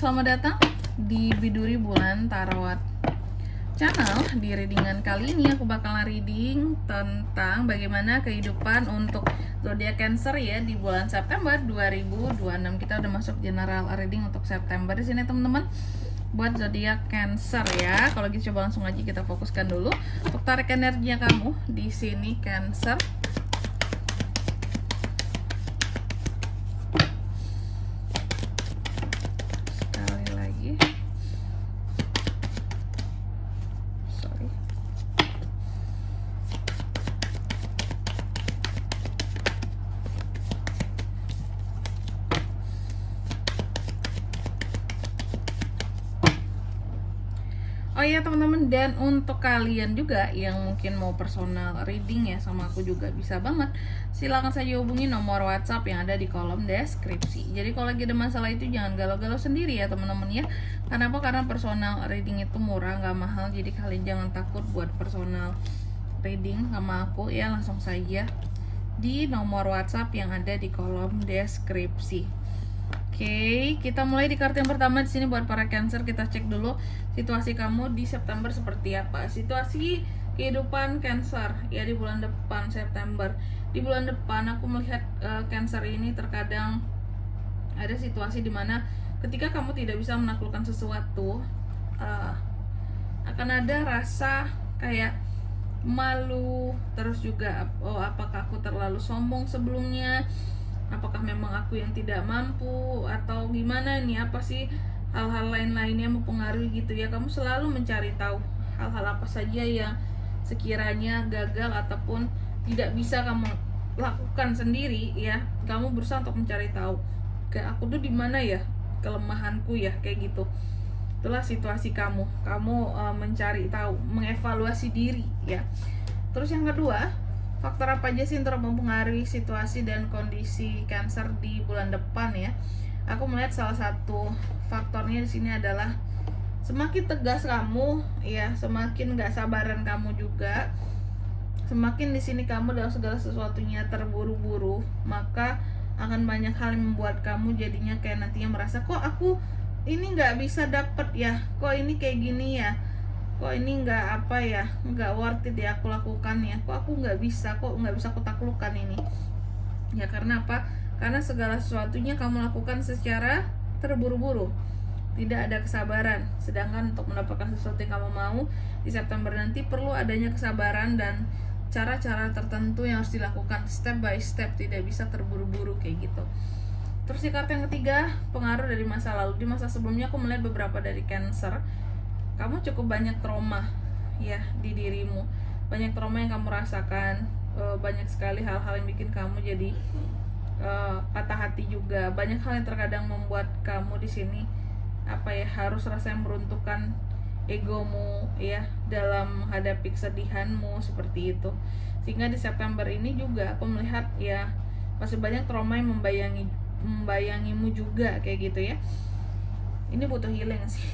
selamat datang di Biduri Bulan Tarot Channel. Di readingan kali ini aku bakalan reading tentang bagaimana kehidupan untuk zodiak Cancer ya di bulan September 2026. Kita udah masuk general reading untuk September di sini teman-teman. Buat zodiak Cancer ya. Kalau gitu coba langsung aja kita fokuskan dulu untuk tarik energinya kamu di sini Cancer. Oh iya teman-teman, dan untuk kalian juga yang mungkin mau personal reading ya sama aku juga bisa banget. Silahkan saja hubungi nomor WhatsApp yang ada di kolom deskripsi. Jadi kalau lagi ada masalah itu jangan galau-galau sendiri ya teman-teman ya. Karena apa? Karena personal reading itu murah, nggak mahal. Jadi kalian jangan takut buat personal reading sama aku ya, langsung saja di nomor WhatsApp yang ada di kolom deskripsi. Oke, kita mulai di kartu yang pertama di sini buat para Cancer. Kita cek dulu situasi kamu di September seperti apa. Situasi kehidupan Cancer ya di bulan depan September. Di bulan depan aku melihat Cancer ini terkadang ada situasi dimana ketika kamu tidak bisa menaklukkan sesuatu, akan ada rasa kayak malu, terus juga apakah aku terlalu sombong sebelumnya, apakah memang aku yang tidak mampu atau gimana nih, apa sih hal-hal lain-lainnya mempengaruhi gitu ya. Kamu selalu mencari tahu hal-hal apa saja yang sekiranya gagal ataupun tidak bisa kamu lakukan sendiri ya. Kamu berusaha untuk mencari tahu kayak aku tuh di mana ya kelemahanku ya, kayak gitu. Itulah situasi kamu mencari tahu, mengevaluasi diri ya. Terus yang kedua, faktor apa aja sih yang mempengaruhi situasi dan kondisi Cancer di bulan depan ya? Aku melihat salah satu faktornya di sini adalah semakin tegas kamu ya, semakin nggak sabaran kamu juga, semakin di sini kamu dalam segala sesuatunya terburu-buru, maka akan banyak hal yang membuat kamu jadinya kayak nantinya merasa kok aku ini nggak bisa dapet ya, kok ini kayak gini ya, kok ini nggak apa ya, nggak worth it ya aku lakukan ya, kok aku nggak bisa aku taklukkan ini ya. Karena apa? Karena segala sesuatunya kamu lakukan secara terburu-buru, tidak ada kesabaran. Sedangkan untuk mendapatkan sesuatu yang kamu mau di September nanti perlu adanya kesabaran dan cara-cara tertentu yang harus dilakukan step by step, tidak bisa terburu-buru kayak gitu. Terus di kartu yang ketiga, pengaruh dari masa lalu. Di masa sebelumnya aku melihat beberapa dari Cancer, kamu cukup banyak trauma ya di dirimu, banyak trauma yang kamu rasakan, banyak sekali hal-hal yang bikin kamu jadi patah hati juga, banyak hal yang terkadang membuat kamu di sini apa ya, harus rasanya meruntuhkan egomu ya dalam menghadapi kesedihanmu seperti itu. Sehingga di September ini juga aku melihat ya masih banyak trauma yang membayangimu juga kayak gitu ya. Ini butuh healing sih,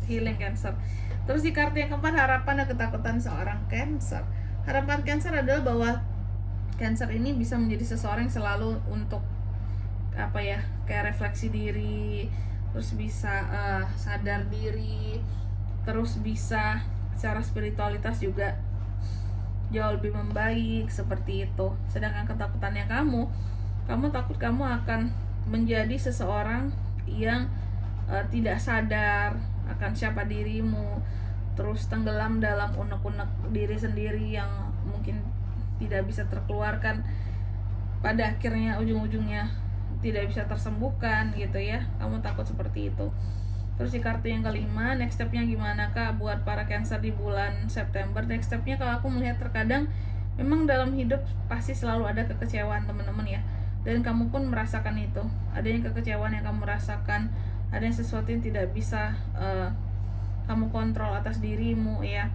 healing Cancer. Terus di kartu yang keempat, harapan dan ketakutan seorang Cancer. Harapan Cancer adalah bahwa Cancer ini bisa menjadi seseorang yang selalu untuk apa ya, kayak refleksi diri, terus bisa sadar diri, terus bisa secara spiritualitas juga jauh lebih membaik seperti itu. Sedangkan ketakutannya kamu takut kamu akan menjadi seseorang yang tidak sadar akan siapa dirimu, terus tenggelam dalam unek-unek diri sendiri yang mungkin tidak bisa terkeluarkan, pada akhirnya ujung-ujungnya tidak bisa tersembuhkan gitu ya. Kamu takut seperti itu. Terus di kartu yang kelima, next stepnya gimana kak buat para Cancer di bulan September? Next stepnya kalau aku melihat terkadang memang dalam hidup pasti selalu ada kekecewaan teman-teman ya, dan kamu pun merasakan itu. Adanya kekecewaan yang kamu rasakan, ada sesuatu yang tidak bisa kamu kontrol atas dirimu ya.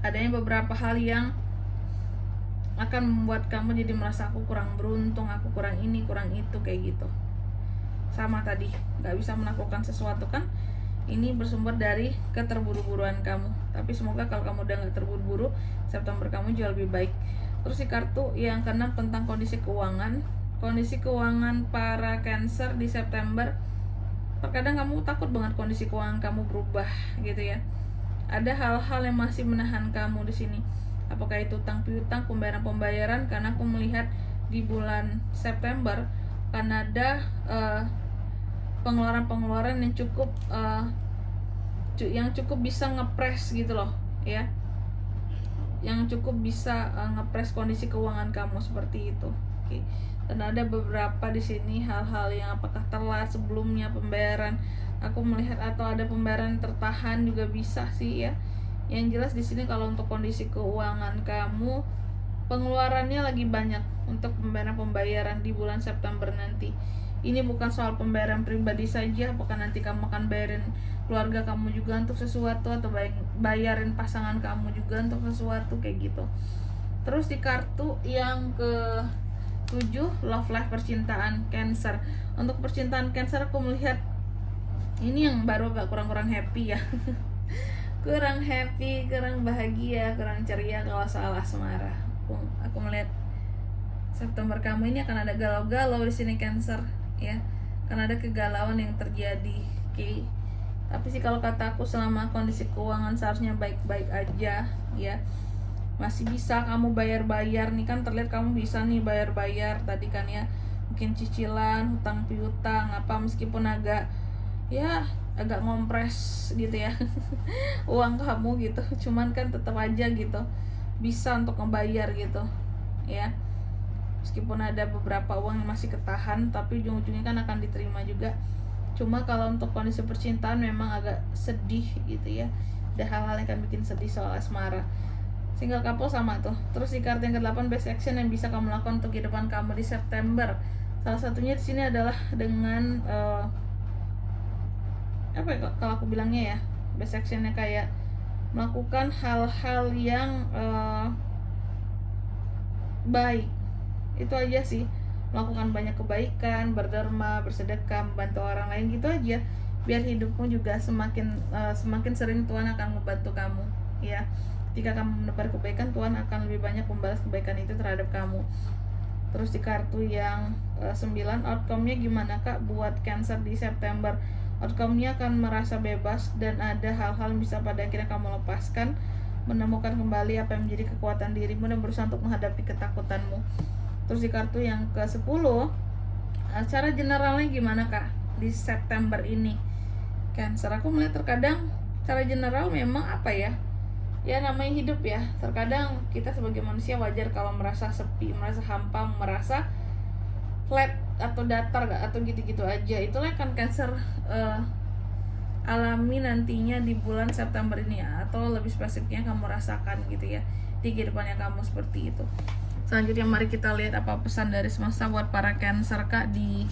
Adanya beberapa hal yang akan membuat kamu jadi merasa aku kurang beruntung, aku kurang ini, kurang itu kayak gitu. Sama tadi, nggak bisa melakukan sesuatu kan, ini bersumber dari keterburu-buruan kamu. Tapi semoga kalau kamu udah nggak terburu-buru, September kamu jauh lebih baik. Terus di kartu yang keenam tentang kondisi keuangan para Cancer di September terkadang kamu takut banget kondisi keuangan kamu berubah gitu ya. Ada hal-hal yang masih menahan kamu di sini. Apakah itu utang piutang, pembayaran, karena aku melihat di bulan September karena ada pengeluaran-pengeluaran yang cukup bisa ngepres gitu loh ya, yang cukup bisa ngepres kondisi keuangan kamu seperti itu. Oke. Dan ada beberapa di sini hal-hal yang apakah telat sebelumnya pembayaran, aku melihat, atau ada pembayaran tertahan juga bisa sih ya. Yang jelas di sini kalau untuk kondisi keuangan kamu, pengeluarannya lagi banyak untuk pembayaran di bulan September nanti. Ini bukan soal pembayaran pribadi saja, apakah nanti kamu akan bayarin keluarga kamu juga untuk sesuatu, atau bayarin pasangan kamu juga untuk sesuatu kayak gitu. Terus di kartu yang ke 7, love life, percintaan, Cancer. Untuk percintaan Cancer aku melihat ini yang baru agak kurang happy ya. Kurang happy, kurang bahagia, kurang ceria kalau soal asmara. Aku melihat September kamu ini akan ada galau-galau di sini Cancer ya. Karena ada kegalauan yang terjadi. Oke. Tapi sih kalau kata aku, selama kondisi keuangan seharusnya baik-baik aja ya. Masih bisa kamu bayar-bayar nih, kan terlihat kamu bisa nih bayar-bayar tadi kan ya, mungkin cicilan, hutang piutang apa, meskipun agak ngompres gitu ya uang kamu gitu, cuman kan tetap aja gitu bisa untuk membayar gitu ya, meskipun ada beberapa uang yang masih ketahan tapi ujung-ujungnya kan akan diterima juga. Cuma kalau untuk kondisi percintaan memang agak sedih gitu ya, ada hal-hal yang akan bikin sedih soal asmara. Single couple sama tuh. Terus di kartu yang ke-8, best action yang bisa kamu lakukan untuk kehidupan kamu di September. Salah satunya di sini adalah dengan kalau aku bilangnya ya, best actionnya kayak melakukan hal-hal yang baik. Itu aja sih. Melakukan banyak kebaikan, berderma, bersedekah, membantu orang lain gitu aja. Biar hidupmu juga semakin sering Tuhan akan membantu kamu ya. Jika kamu menebar kebaikan, Tuhan akan lebih banyak membalas kebaikan itu terhadap kamu. Terus di kartu yang 9, outcome-nya gimana Kak buat Cancer di September? Outcome-nya akan merasa bebas dan ada hal-hal yang bisa pada akhirnya kamu lepaskan, menemukan kembali apa yang menjadi kekuatan dirimu dan berusaha untuk menghadapi ketakutanmu. Terus di kartu yang ke-10, cara generalnya gimana Kak di September ini Cancer? Aku melihat terkadang cara general memang apa ya, namanya hidup ya, terkadang kita sebagai manusia wajar kalau merasa sepi, merasa hampa, merasa flat atau datar atau gitu-gitu aja. Itulah kan Cancer alami nantinya di bulan September ini ya, atau lebih spesifiknya kamu rasakan gitu ya di kehidupannya kamu seperti itu. Selanjutnya mari kita lihat apa pesan dari semesta buat para Cancer Kak di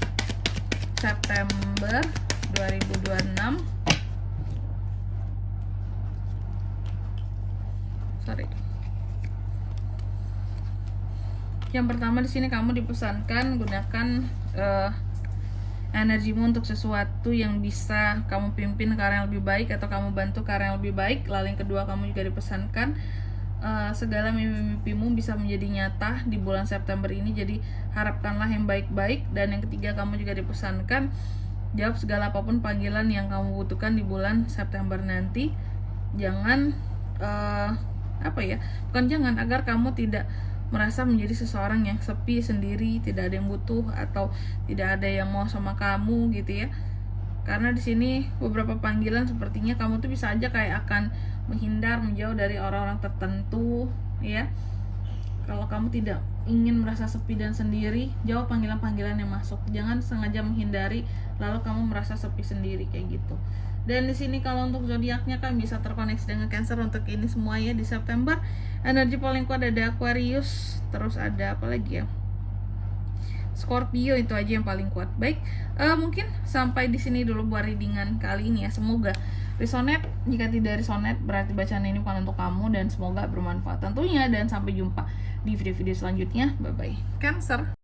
September 2026. Yang pertama di sini kamu dipesankan gunakan energimu untuk sesuatu yang bisa kamu pimpin ke arah yang lebih baik atau kamu bantu ke arah yang lebih baik. Lalu yang kedua kamu juga dipesankan segala mimpi-mimpimu bisa menjadi nyata di bulan September ini, jadi harapkanlah yang baik-baik. Dan yang ketiga kamu juga dipesankan jawab segala apapun panggilan yang kamu butuhkan di bulan September nanti. Jangan agar kamu tidak merasa menjadi seseorang yang sepi sendiri, tidak ada yang butuh atau tidak ada yang mau sama kamu gitu ya. Karena di sini beberapa panggilan sepertinya kamu tuh bisa aja kayak akan menghindar, menjauh dari orang-orang tertentu ya. Kalau kamu tidak ingin merasa sepi dan sendiri, jawab panggilan-panggilan yang masuk. Jangan sengaja menghindari lalu kamu merasa sepi sendiri kayak gitu. Dan di sini kalau untuk zodiaknya kan bisa terkoneksi dengan Cancer untuk ini semua ya di September. Energi paling kuat ada Aquarius, terus ada apa lagi ya? Scorpio, itu aja yang paling kuat. Baik, mungkin sampai di sini dulu buat readingan kali ini ya. Semoga resonate. Jika tidak resonate berarti bacaan ini bukan untuk kamu, dan semoga bermanfaat tentunya. Dan sampai jumpa di video-video selanjutnya. Bye bye Cancer.